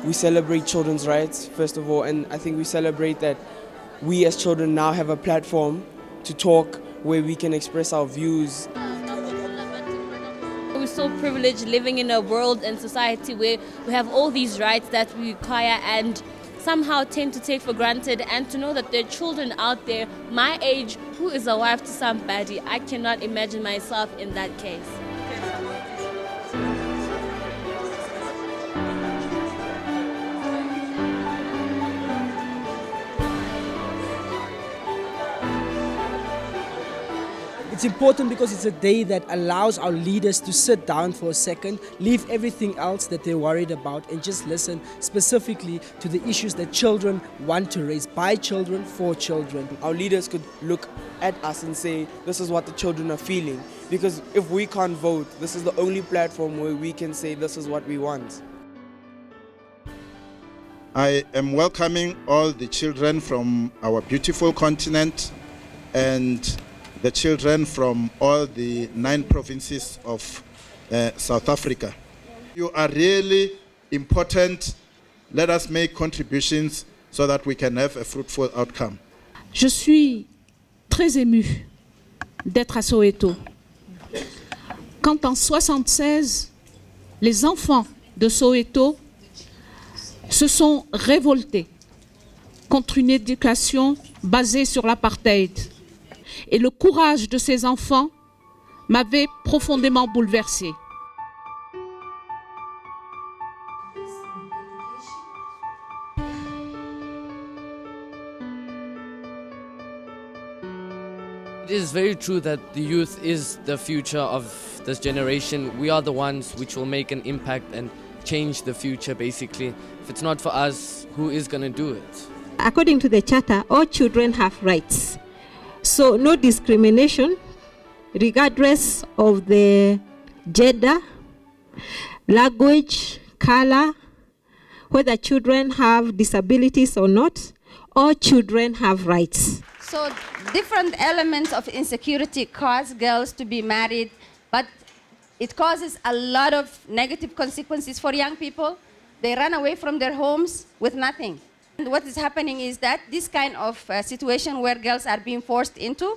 we celebrate children's rights, first of all, and I think we celebrate that we as children now have a platform to talk where we can express our views. We're so privileged living in a world and society where we have all these rights that we require and somehow tend to take for granted, and to know that there are children out there my age who is a wife to somebody. I cannot imagine myself in that case. It's important because it's a day that allows our leaders to sit down for a second, leave everything else that they're worried about, and just listen specifically to the issues that children want to raise, by children, for children. Our leaders could look at us and say, this is what the children are feeling. Because if we can't vote, this is the only platform where we can say this is what we want. I am welcoming all the children from our beautiful continent and the children from all the 9 provinces of South Africa. You are really important. Let us make contributions so that we can have a fruitful outcome. Je suis très émue d'être à Soweto. Quand en 1976, les enfants de Soweto se sont révoltés contre une éducation basée sur l'apartheid. Et le courage de ces enfants m'avait profondément bouleversée. It is very true that the youth is the future of this generation. We are the ones which will make an impact and change the future, basically. If it's not for us, who is going to do it? According to the Charter, all children have rights. So no discrimination, regardless of the gender, language, color, whether children have disabilities or not, all children have rights. So different elements of insecurity cause girls to be married, but it causes a lot of negative consequences for young people. They run away from their homes with nothing. And what is happening is that this kind of situation where girls are being forced into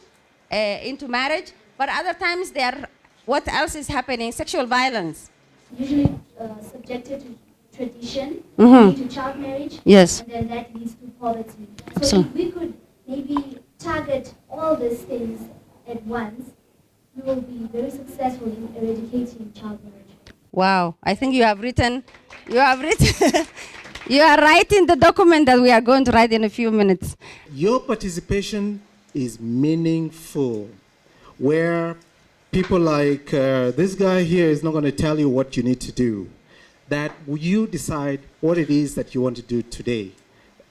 marriage, but other times they are, what else is happening? Sexual violence. Usually subjected to tradition, to child marriage, yes, and then that leads to poverty. So if we could maybe target all these things at once, we will be very successful in eradicating child marriage. Wow, I think you have written, you are writing the document that we are going to write in a few minutes. Your participation is meaningful, where people like this guy here is not going to tell you what you need to do. That you decide what it is that you want to do today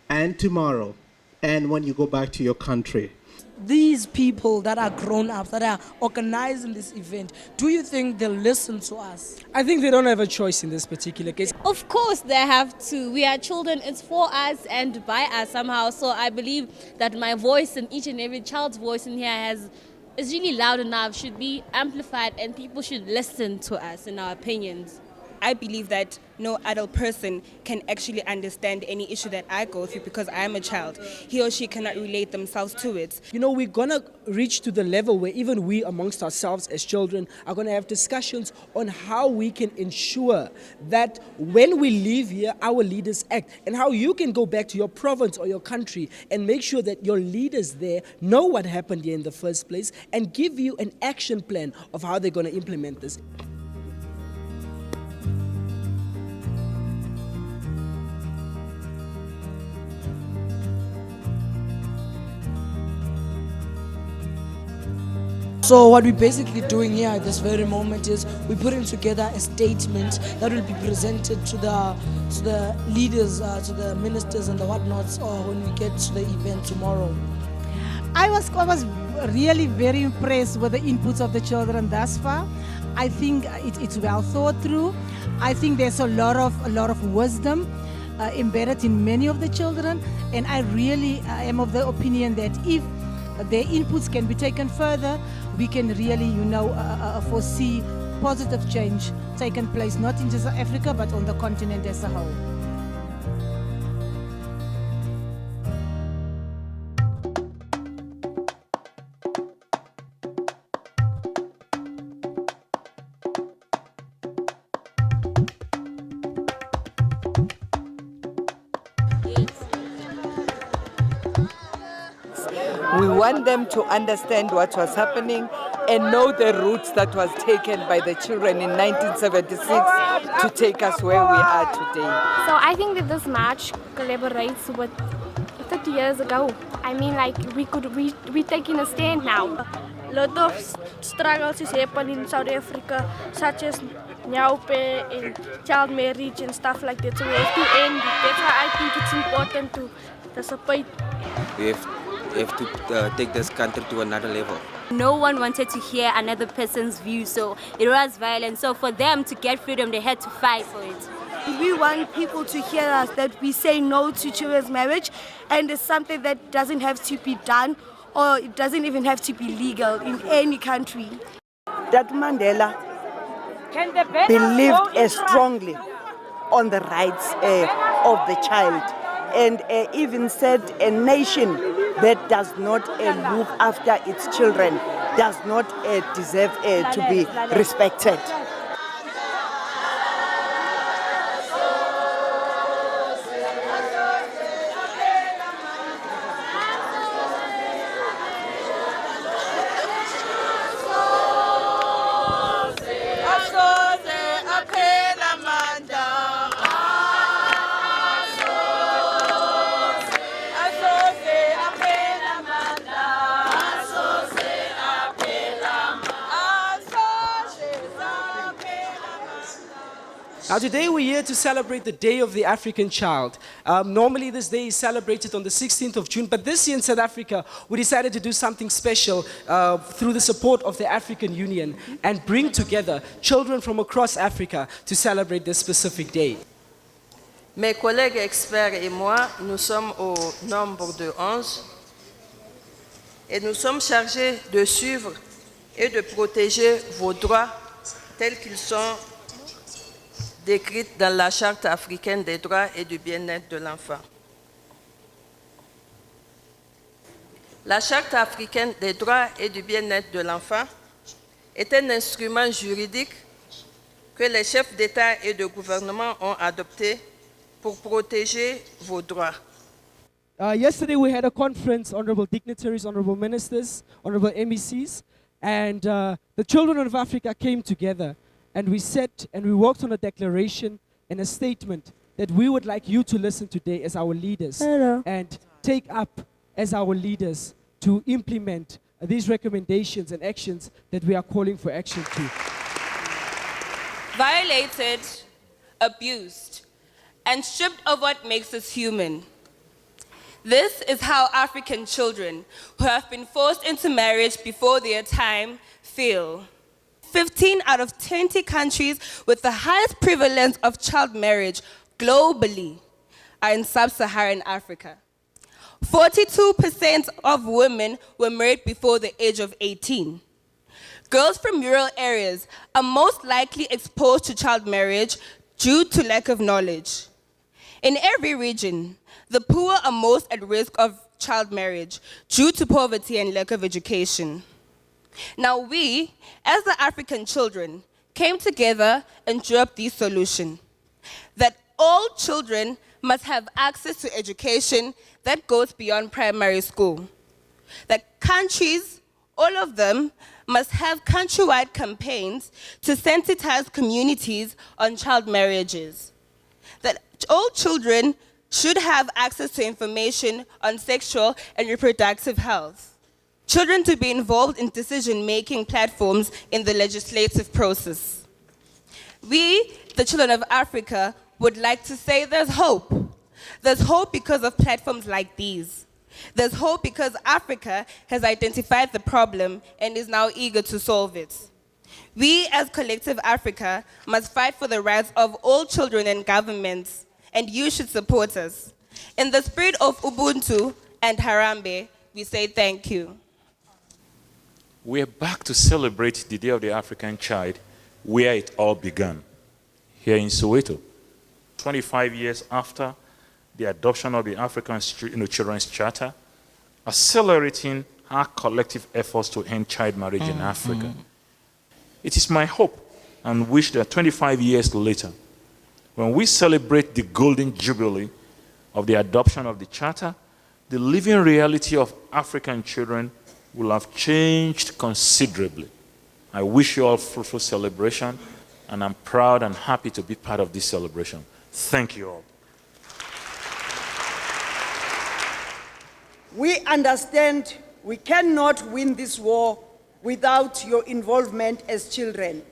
and tomorrow and when you go back to your country. These people that are grown-ups, that are organizing this event, do you think they'll listen to us? I think they don't have a choice in this particular case. Of course they have to. We are children, it's for us and by us somehow. So I believe that my voice and each and every child's voice in here is really loud enough, should be amplified, and people should listen to us in our opinions. I believe that no adult person can actually understand any issue that I go through because I am a child. He or she cannot relate themselves to it. You know, we're going to reach to the level where even we amongst ourselves as children are going to have discussions on how we can ensure that when we leave here, our leaders act, and how you can go back to your province or your country and make sure that your leaders there know what happened here in the first place and give you an action plan of how they're going to implement this. So what we're basically doing here at this very moment is we're putting together a statement that will be presented to the leaders, to the ministers and the whatnots when we get to the event tomorrow. I was really very impressed with the inputs of the children thus far. I think it's well thought through. I think there's a lot of wisdom embedded in many of the children, and I really am of the opinion that if their inputs can be taken further, we can really, foresee positive change taking place, not in just Africa, but on the continent as a whole. We want them to understand what was happening and know the route that was taken by the children in 1976 to take us where we are today. So I think that this march collaborates with 30 years ago. I mean, like, we're taking a stand now. A lot of struggles is happening in South Africa, such as nyaupe and child marriage and stuff like that. So we have to end it. That's why I think it's important to participate. We have to take this country to another level. No one wanted to hear another person's view, so it was violent. So for them to get freedom, they had to fight for it. We want people to hear us, that we say no to children's marriage, and it's something that doesn't have to be done, or it doesn't even have to be legal in any country. That Mandela believed strongly on the rights of the child, and even said a nation that does not look after its children does not deserve to be respected. Now today we're here to celebrate the Day of the African Child. Normally this day is celebrated on the 16th of June, but this year in South Africa we decided to do something special through the support of the African Union and bring together children from across Africa to celebrate this specific day. Mes collègues experts et moi, nous sommes au nombre de 11 et nous sommes chargés de suivre et de protéger vos droits tels qu'ils sont décrits dans la Charte africaine des droits et du bien-être de l'enfant. La Charte africaine des droits et du bien-être de l'enfant est un instrument juridique que les chefs d'État et de gouvernement ont adopté pour protéger vos droits. Yesterday we had a conference, honorable dignitaries, honorable ministers, honorable MECs, and the children of Africa came together. And we sat and we worked on a declaration and a statement that we would like you to listen today as our leaders and take up as our leaders to implement these recommendations and actions that we are calling for action to. Violated, abused, and stripped of what makes us human. This is how African children who have been forced into marriage before their time feel. 15 out of 20 countries with the highest prevalence of child marriage globally are in sub-Saharan Africa. 42% of women were married before the age of 18. Girls from rural areas are most likely exposed to child marriage due to lack of knowledge. In every region, the poor are most at risk of child marriage due to poverty and lack of education. Now we, as the African children, came together and drew up this solution, that all children must have access to education that goes beyond primary school. That countries, all of them, must have countrywide campaigns to sensitize communities on child marriages. That all children should have access to information on sexual and reproductive health. Children to be involved in decision-making platforms in the legislative process. We, the children of Africa, would like to say there's hope. There's hope because of platforms like these. There's hope because Africa has identified the problem and is now eager to solve it. We, as Collective Africa, must fight for the rights of all children and governments, and you should support us. In the spirit of Ubuntu and Harambe, we say thank you. We're back to celebrate the Day of the African Child, where it all began, here in Soweto. 25 years after the adoption of the African Children's Charter, accelerating our collective efforts to end child marriage in Africa. It is my hope and wish that 25 years later, when we celebrate the golden jubilee of the adoption of the Charter, the living reality of African children will have changed considerably. I wish you all a fruitful celebration, and I'm proud and happy to be part of this celebration. Thank you all. We understand we cannot win this war without your involvement as children.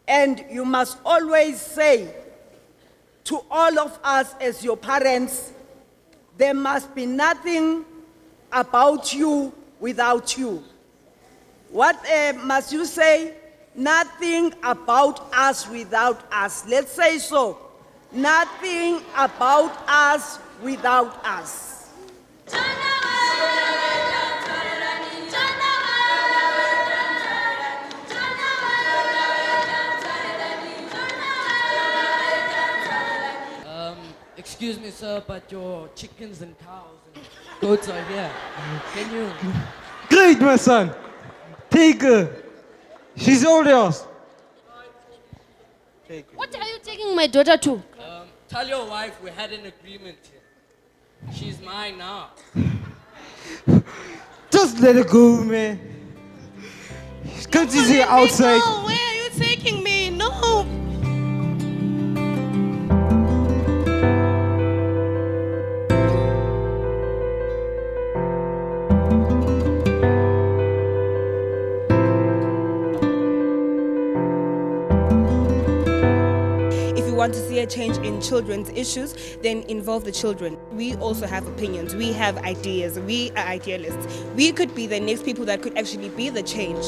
And you must always say to all of us as your parents, there must be nothing about you without you. What must you say? Nothing about us without us. Let's say so. Nothing about us without us. Excuse me, sir, but your chickens and cows and goats are here. Can you? Great, my son. Take her. She's all yours. What are you taking my daughter to? Tell your wife we had an agreement here. She's mine now. Just let her go, man. Can't you see outside? No, where are you taking me? No. Want to see a change in children's issues, then involve the children. We also have opinions, we have ideas, we are idealists. We could be the next people that could actually be the change.